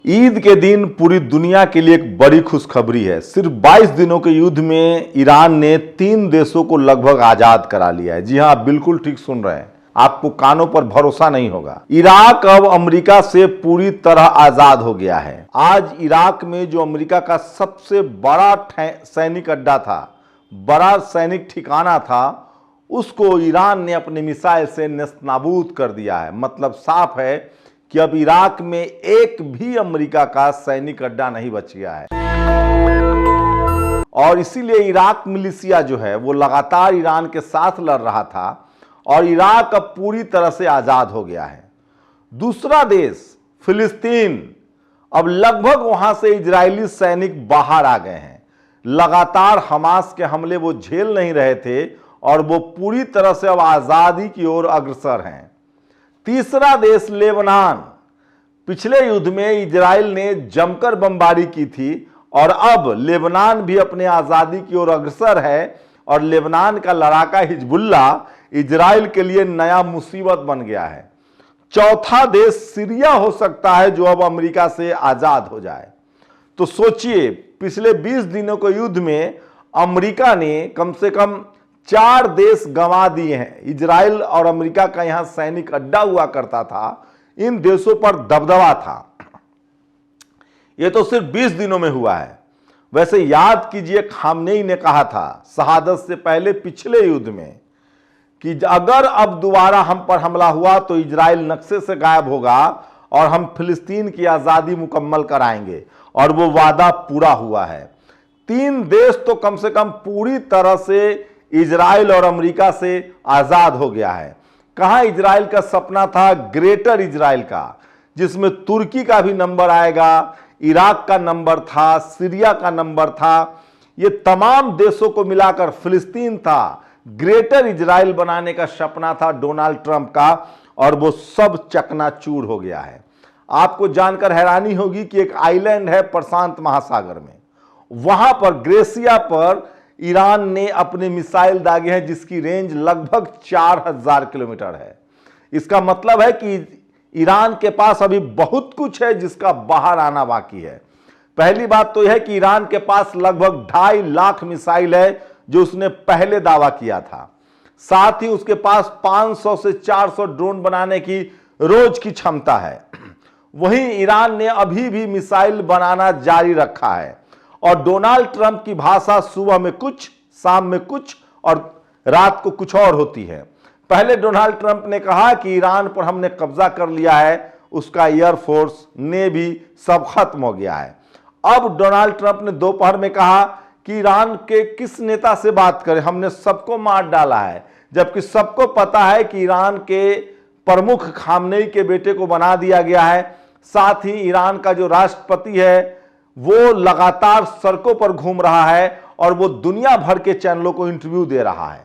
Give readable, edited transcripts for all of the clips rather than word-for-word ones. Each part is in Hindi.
ईद के दिन पूरी दुनिया के लिए एक बड़ी खुशखबरी है। सिर्फ 22 दिनों के युद्ध में ईरान ने 3 देशों को लगभग आजाद करा लिया है। जी हां, आप बिल्कुल ठीक सुन रहे हैं, आपको कानों पर भरोसा नहीं होगा। इराक अब अमेरिका से पूरी तरह आजाद हो गया है। आज इराक में जो अमेरिका का सबसे बड़ा सैनिक अड्डा था, बड़ा सैनिक ठिकाना था, उसको ईरान ने अपने मिसाइल से नेस्तनाबूद कर दिया है। मतलब साफ है कि अब इराक में एक भी अमेरिका का सैनिक अड्डा नहीं बच गया है। और इसीलिए इराक मिलिशिया जो है वो लगातार ईरान के साथ लड़ रहा था और इराक अब पूरी तरह से आजाद हो गया है। दूसरा देश फिलिस्तीन, अब लगभग वहां से इजरायली सैनिक बाहर आ गए हैं। लगातार हमास के हमले वो झेल नहीं रहे थे और वो पूरी तरह से अब आजादी की ओर अग्रसर हैं। तीसरा देश लेबनान, पिछले युद्ध में इजराइल ने जमकर बमबारी की थी और अब लेबनान भी अपने आजादी की ओर अग्रसर है और लेबनान का लड़ाका हिजबुल्ला इजराइल के लिए नया मुसीबत बन गया है। चौथा देश सीरिया हो सकता है जो अब अमेरिका से आजाद हो जाए। तो सोचिए, पिछले 20 दिनों के युद्ध में अमेरिका ने कम से कम 4 देश गंवा दिए हैं। इजराइल और अमेरिका का यहां सैनिक अड्डा हुआ करता था, इन देशों पर दबदबा था। यह तो सिर्फ 20 दिनों में हुआ है। वैसे याद कीजिए, खामनेई ने कहा था शहादत से पहले पिछले युद्ध में कि अगर अब दोबारा हम पर हमला हुआ तो इजराइल नक्शे से गायब होगा और हम फिलिस्तीन की आजादी मुकम्मल कराएंगे, और वो वादा पूरा हुआ है। 3 देश तो कम से कम पूरी तरह से इजराइल और अमेरिका से आजाद हो गया है। कहां इजराइल का सपना था ग्रेटर इजराइल का, जिसमें तुर्की का भी नंबर आएगा, इराक का नंबर था, सीरिया का नंबर था, ये तमाम देशों को मिलाकर फिलिस्तीन था। ग्रेटर इजराइल बनाने का सपना था डोनाल्ड ट्रंप का, और वो सब चकनाचूर हो गया है। आपको जानकर हैरानी होगी कि एक आइलैंड है प्रशांत महासागर में, वहां पर ग्रेसिया पर ईरान ने अपने मिसाइल दागे हैं जिसकी रेंज लगभग 4000 किलोमीटर है। इसका मतलब है कि ईरान के पास अभी बहुत कुछ है जिसका बाहर आना बाकी है। पहली बात तो यह है कि ईरान के पास लगभग 2.5 लाख मिसाइल है जो उसने पहले दावा किया था। साथ ही उसके पास 500 से 400 ड्रोन बनाने की रोज की क्षमता है। वहीं ईरान ने अभी भी मिसाइल बनाना जारी रखा है और डोनाल्ड ट्रंप की भाषा सुबह में कुछ, शाम में कुछ और रात को कुछ और होती है। पहले डोनाल्ड ट्रंप ने कहा कि ईरान पर हमने कब्जा कर लिया है, उसका एयरफोर्स, नेवी सब खत्म हो गया है। अब डोनाल्ड ट्रंप ने दोपहर में कहा कि ईरान के किस नेता से बात करें, हमने सबको मार डाला है, जबकि सबको पता है कि ईरान के प्रमुख खामनेई के बेटे को बना दिया गया है। साथ ही ईरान का जो राष्ट्रपति है वो लगातार सड़कों पर घूम रहा है और वो दुनिया भर के चैनलों को इंटरव्यू दे रहा है।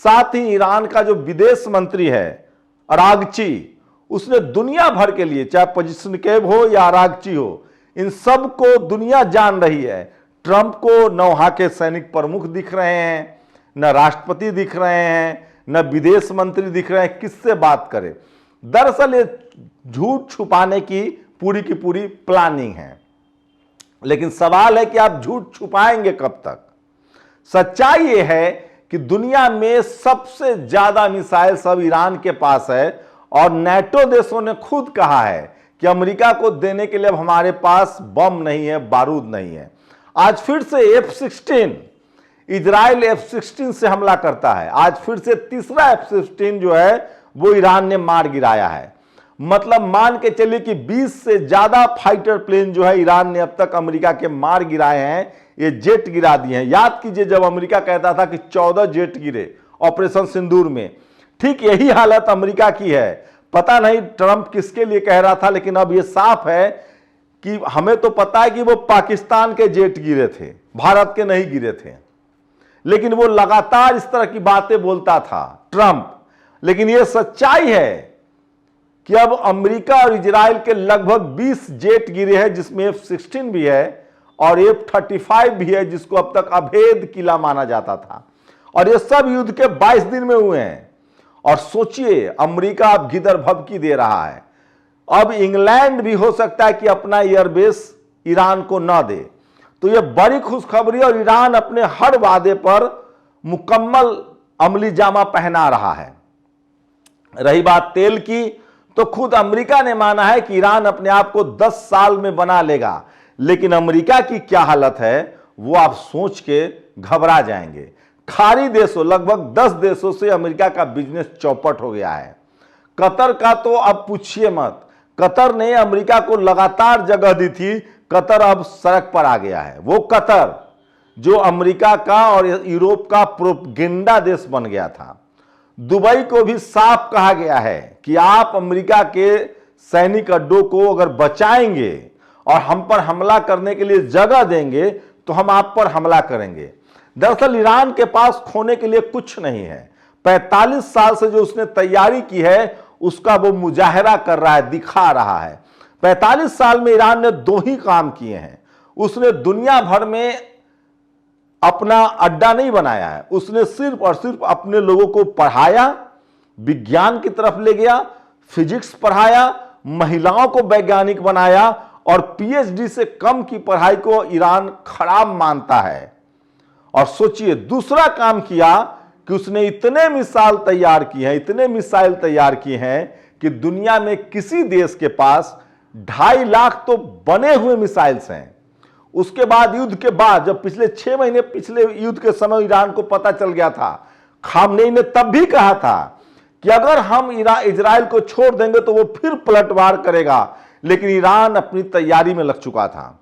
साथ ही ईरान का जो विदेश मंत्री है अरागची, उसने दुनिया भर के लिए, चाहे पजेश्किन हो या अरागची हो, इन सब को दुनिया जान रही है। ट्रंप को न वहां के सैनिक प्रमुख दिख रहे हैं, न राष्ट्रपति दिख रहे हैं, न विदेश मंत्री दिख रहे हैं, किससे बात करें। दरअसल ये झूठ छुपाने की पूरी प्लानिंग है। लेकिन सवाल है कि आप झूठ छुपाएंगे कब तक। सच्चाई यह है कि दुनिया में सबसे ज्यादा मिसाइल सब ईरान के पास है और नेटो देशों ने खुद कहा है कि अमेरिका को देने के लिए अब हमारे पास बम नहीं है, बारूद नहीं है। आज फिर से F-16, इजराइल F-16 से हमला करता है। आज फिर से तीसरा F-16 जो है वो ईरान ने मार गिराया है। मतलब मान के चलिए कि 20 से ज्यादा फाइटर प्लेन जो है ईरान ने अब तक अमेरिका के मार गिराए हैं, ये जेट गिरा दिए हैं। याद कीजिए जब अमेरिका कहता था कि 14 जेट गिरे ऑपरेशन सिंदूर में, ठीक यही हालत अमेरिका की है। पता नहीं ट्रंप किसके लिए कह रहा था, लेकिन अब ये साफ है कि हमें तो पता है कि वो पाकिस्तान के जेट गिरे थे, भारत के नहीं गिरे थे। लेकिन वो लगातार इस तरह की बातें बोलता था ट्रंप। लेकिन ये सच्चाई है कि अब अमेरिका और इजराइल के लगभग 20 जेट गिरे हैं, जिसमें F-16 भी है और F-35 भी है, जिसको अब तक अभेद किला माना जाता था। और ये सब युद्ध के 22 दिन में हुए हैं। और सोचिए, अमेरिका अब गिदर भभकी दे रहा है। अब इंग्लैंड भी हो सकता है कि अपना एयरबेस ईरान को न दे। तो यह बड़ी खुशखबरी, और ईरान अपने हर वादे पर मुकम्मल अमली जामा पहना रहा है। रही बात तेल की, तो खुद अमेरिका ने माना है कि ईरान अपने आप को 10 साल में बना लेगा। लेकिन अमेरिका की क्या हालत है वो आप सोच के घबरा जाएंगे। खाड़ी देशों, लगभग 10 देशों से अमेरिका का बिजनेस चौपट हो गया है। कतर का तो अब पूछिए मत। कतर ने अमेरिका को लगातार जगह दी थी, कतर अब सड़क पर आ गया है। वो कतर जो अमेरिका का और यूरोप का प्रोपेगेंडा देश बन गया था। दुबई को भी साफ कहा गया है कि आप अमेरिका के सैनिक अड्डों को अगर बचाएंगे और हम पर हमला करने के लिए जगह देंगे तो हम आप पर हमला करेंगे। दरअसल ईरान के पास खोने के लिए कुछ नहीं है। 45 साल से जो उसने तैयारी की है उसका वो मुजाहरा कर रहा है, दिखा रहा है। 45 साल में ईरान ने 2 ही काम किए हैं। उसने दुनिया भर में अपना अड्डा नहीं बनाया है, उसने सिर्फ और सिर्फ अपने लोगों को पढ़ाया, विज्ञान की तरफ ले गया, फिजिक्स पढ़ाया, महिलाओं को वैज्ञानिक बनाया, और पीएचडी से कम की पढ़ाई को ईरान खराब मानता है। और सोचिए दूसरा काम किया कि उसने इतने मिसाइल तैयार किए हैं, इतने मिसाइल तैयार किए हैं कि दुनिया में किसी देश के पास 2.5 लाख तो बने हुए मिसाइल्स हैं। उसके बाद युद्ध के बाद, जब पिछले 6 महीने पिछले युद्ध के समय ईरान को पता चल गया था, खामनेई ने तब भी कहा था कि अगर हम इजराइल को छोड़ देंगे तो वो फिर पलटवार करेगा। लेकिन ईरान अपनी तैयारी में लग चुका था।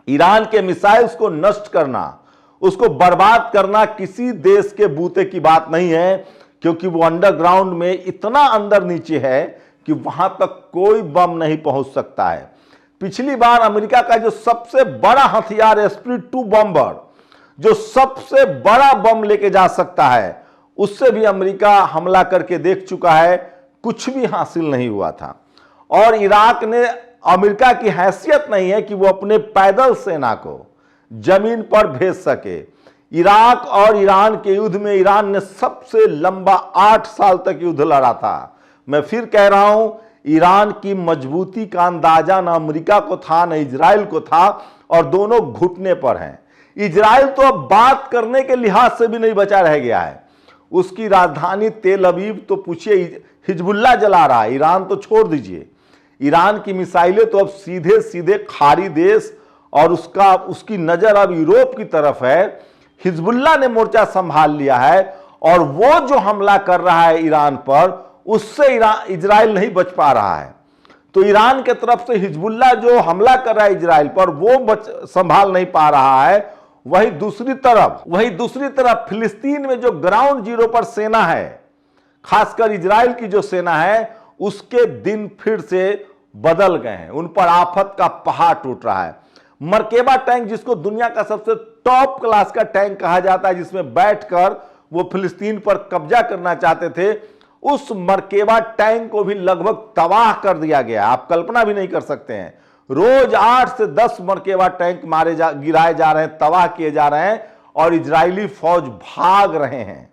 ईरान के मिसाइल्स को नष्ट करना, उसको बर्बाद करना किसी देश के बूते की बात नहीं है, क्योंकि वो अंडरग्राउंड में इतना अंदर नीचे है कि वहां तक कोई बम नहीं पहुंच सकता है। पिछली बार अमेरिका का जो सबसे बड़ा हथियार है स्पिरिट 2 बॉम्बर, जो सबसे बड़ा बम लेके जा सकता है, उससे भी अमेरिका हमला करके देख चुका है, कुछ भी हासिल नहीं हुआ था। और इराक ने अमेरिका की हैसियत नहीं है कि वो अपने पैदल सेना को जमीन पर भेज सके। इराक और ईरान के युद्ध में ईरान ने सबसे लंबा 8 साल तक युद्ध लड़ा था। मैं फिर कह रहा हूं, ईरान की मजबूती का अंदाजा न अमेरिका को था न इजराइल को था, और दोनों घुटने पर हैं। इजराइल तो अब बात करने के लिहाज से भी नहीं बचा रह गया है। उसकी राजधानी तेल अवीव तो पूछिए हिजबुल्लाह जला रहा है, ईरान तो छोड़ दीजिए। ईरान की मिसाइलें तो अब सीधे सीधे खाड़ी देश और उसकी नजर अब यूरोप की तरफ है। हिजबुल्लाह ने मोर्चा संभाल लिया है, और वो जो हमला कर रहा है ईरान पर, उससे इजराइल नहीं बच पा रहा है। तो ईरान के तरफ से हिजबुल्लाह जो हमला कर रहा है इजराइल पर, वो संभाल नहीं पा रहा है। वही दूसरी तरफ फिलिस्तीन में जो ग्राउंड जीरो पर सेना है, खासकर इजराइल की जो सेना है, उसके दिन फिर से बदल गए हैं। उन पर आफत का पहाड़ टूट रहा है। मर्केबा टैंक, जिसको दुनिया का सबसे टॉप क्लास का टैंक कहा जाता है, जिसमें बैठकर वो फिलिस्तीन पर कब्जा करना चाहते थे, उस मर्केबा टैंक को भी लगभग तबाह कर दिया गया। आप कल्पना भी नहीं कर सकते हैं। रोज 8 से 10 मर्केबा टैंक गिराए जा रहे हैं, तबाह किए जा रहे हैं, और इजरायली फौज भाग रहे हैं।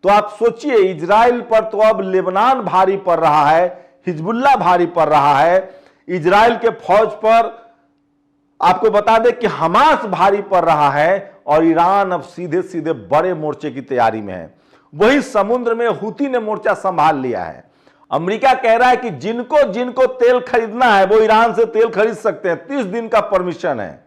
तो आप सोचिए, इजराइल पर तो अब लेबनान भारी पड़ रहा है, हिजबुल्लाह भारी पड़ रहा है। इजराइल के फौज पर आपको बता दें कि हमास भारी पड़ रहा है, और ईरान अब सीधे सीधे बड़े मोर्चे की तैयारी में है। वही समुद्र में हुती ने मोर्चा संभाल लिया है। अमेरिका कह रहा है कि जिनको जिनको तेल खरीदना है वो ईरान से तेल खरीद सकते हैं, 30 दिन का परमिशन है।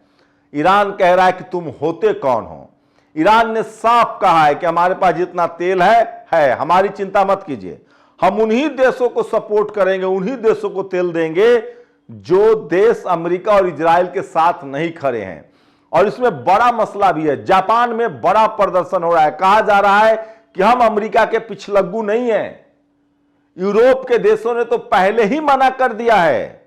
ईरान कह रहा है कि तुम होते कौन हो। ईरान ने साफ कहा है कि हमारे पास जितना तेल है, हमारी चिंता मत कीजिए, हम उन्हीं देशों को सपोर्ट करेंगे, उन्हीं देशों को तेल देंगे जो देश अमेरिका और इजराइल के साथ नहीं खड़े हैं। और इसमें बड़ा मसला भी है, जापान में बड़ा प्रदर्शन हो रहा है। कहा जा रहा है कि हम अमेरिका के पिछलग्गू नहीं हैं। यूरोप के देशों ने तो पहले ही मना कर दिया है।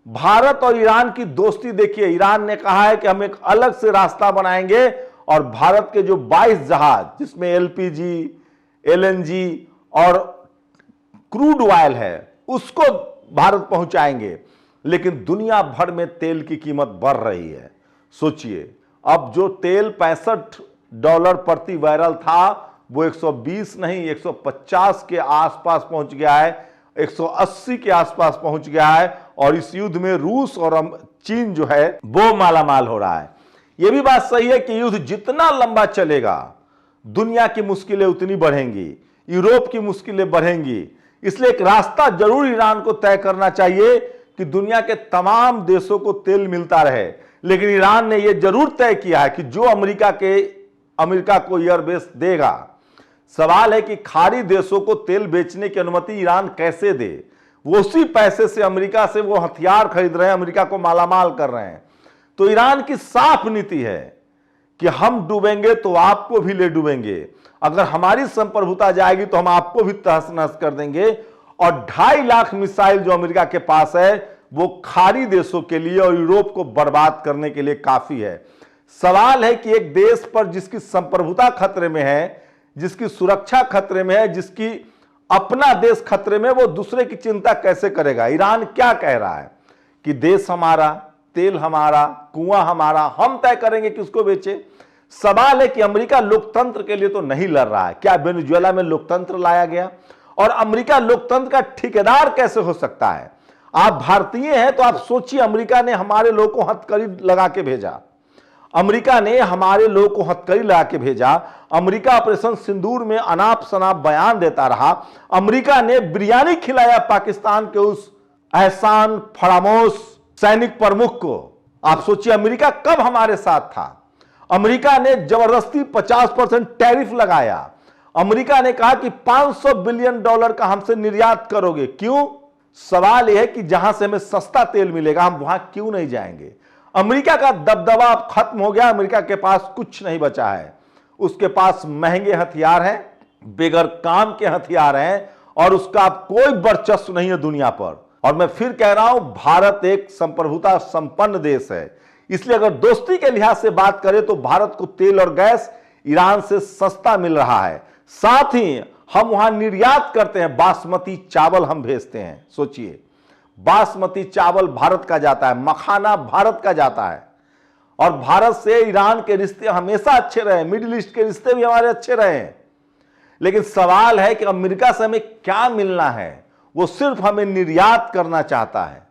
भारत और ईरान की दोस्ती देखिए, ईरान ने कहा है कि हम एक अलग से रास्ता बनाएंगे, और भारत के जो 22 जहाज, जिसमें एलपीजी, एलएनजी और क्रूड ऑयल है, उसको भारत पहुंचाएंगे। लेकिन दुनिया भर में तेल की कीमत बढ़ रही है। सोचिए, अब जो तेल $65 प्रति बैरल था, वो 120 नहीं 150 के आसपास पहुंच गया है। 180 के आसपास पहुंच गया है और इस युद्ध में रूस और चीन जो है वो मालामाल हो रहा है। यह भी बात सही है कि युद्ध जितना लंबा चलेगा दुनिया की मुश्किलें उतनी बढ़ेंगी, यूरोप की मुश्किलें बढ़ेंगी। इसलिए एक रास्ता जरूर ईरान को तय करना चाहिए कि दुनिया के तमाम देशों को तेल मिलता रहे, लेकिन ईरान ने यह जरूर तय किया है कि जो अमेरिका को एयरबेस देगा, सवाल है कि खाड़ी देशों को तेल बेचने की अनुमति ईरान कैसे दे। वो उसी पैसे से अमेरिका से वो हथियार खरीद रहे हैं, अमेरिका को मालामाल कर रहे हैं। तो ईरान की साफ नीति है कि हम डूबेंगे तो आपको भी ले डूबेंगे, अगर हमारी संप्रभुता जाएगी तो हम आपको भी तहस नहस कर देंगे। और 2.5 लाख मिसाइल जो अमेरिका के पास है वो खाड़ी देशों के लिए और यूरोप को बर्बाद करने के लिए काफी है। सवाल है कि एक देश पर जिसकी संप्रभुता खतरे में है, जिसकी सुरक्षा खतरे में है, जिसकी अपना देश खतरे में, वो दूसरे की चिंता कैसे करेगा। ईरान क्या कह रहा है कि देश हमारा, तेल हमारा, कुआं हमारा, हम तय करेंगे कि उसको बेचे। सवाल है कि अमेरिका लोकतंत्र के लिए तो नहीं लड़ रहा है। क्या वेनेजुएला में लोकतंत्र लाया गया? और अमेरिका लोकतंत्र का ठेकेदार कैसे हो सकता है? आप भारतीय हैं तो आप सोचिए, अमेरिका ने हमारे लोगों को हथकड़ी लगा के भेजा, अमेरिका ने हमारे लोगों को हथकड़ी लगा के भेजा। अमेरिका ऑपरेशन सिंदूर में अनाप शनाप बयान देता रहा। अमेरिका ने बिरयानी खिलाया पाकिस्तान के उस एहसान फरामोश सैनिक प्रमुख को। आप सोचिए अमेरिका कब हमारे साथ था। अमेरिका ने जबरदस्ती 50% टैरिफ लगाया। अमेरिका ने कहा कि $500 बिलियन का हमसे निर्यात करोगे। क्यों? सवाल यह है कि जहां से हमें सस्ता तेल मिलेगा हम वहां क्यों नहीं जाएंगे। अमेरिका का दबदबा अब खत्म हो गया। अमेरिका के पास कुछ नहीं बचा है। उसके पास महंगे हथियार हैं, बेगर काम के हथियार हैं, और उसका अब कोई वर्चस्व नहीं है दुनिया पर। और मैं फिर कह रहा हूं, भारत एक संप्रभुता संपन्न देश है। इसलिए अगर दोस्ती के लिहाज से बात करें तो भारत को तेल और गैस ईरान से सस्ता मिल रहा है। साथ ही हम वहां निर्यात करते हैं, बासमती चावल हम भेजते हैं। सोचिए, बासमती चावल भारत का जाता है, मखाना भारत का जाता है। और भारत से ईरान के रिश्ते हमेशा अच्छे रहे, मिडिल ईस्ट के रिश्ते भी हमारे अच्छे रहे। लेकिन सवाल है कि अमेरिका से हमें क्या मिलना है। वो सिर्फ हमें निर्यात करना चाहता है,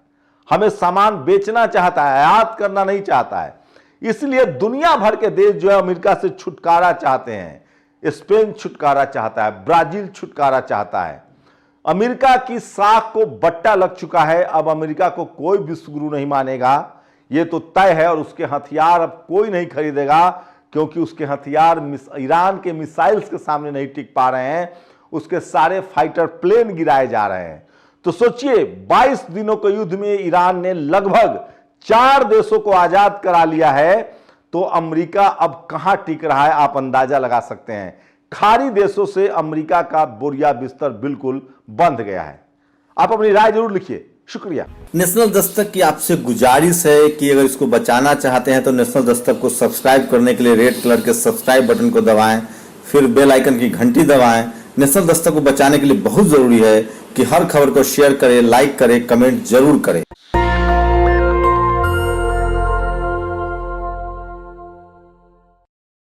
हमें सामान बेचना चाहता है, आयात करना नहीं चाहता है। इसलिए दुनिया भर के देश जो है अमेरिका से छुटकारा चाहते हैं। स्पेन छुटकारा चाहता है, ब्राजील छुटकारा चाहता है। अमेरिका की साख को बट्टा लग चुका है। अब अमेरिका को कोई विश्वगुरु नहीं मानेगा, यह तो तय है। और उसके हथियार अब कोई नहीं खरीदेगा, क्योंकि उसके हथियार ईरान के मिसाइल्स के सामने नहीं टिक पा रहे हैं। उसके सारे फाइटर प्लेन गिराए जा रहे हैं। तो सोचिए, 22 दिनों के युद्ध में ईरान ने लगभग 4 देशों को आजाद करा लिया है। तो अमेरिका अब कहां टिक रहा है आप अंदाजा लगा सकते हैं। खाड़ी देशों से अमेरिका का बोरिया बिस्तर बिल्कुल बंध गया है। आप अपनी राय जरूर लिखिए। शुक्रिया। नेशनल दस्तक की आपसे गुजारिश है कि अगर इसको बचाना चाहते हैं तो नेशनल दस्तक को सब्सक्राइब करने के लिए रेड कलर के सब्सक्राइब बटन को दबाएं, फिर बेल आइकन की घंटी दबाएं। नेशनल दस्तक को बचाने के लिए बहुत जरूरी है कि हर खबर को शेयर करें, लाइक करें, कमेंट जरूर करें।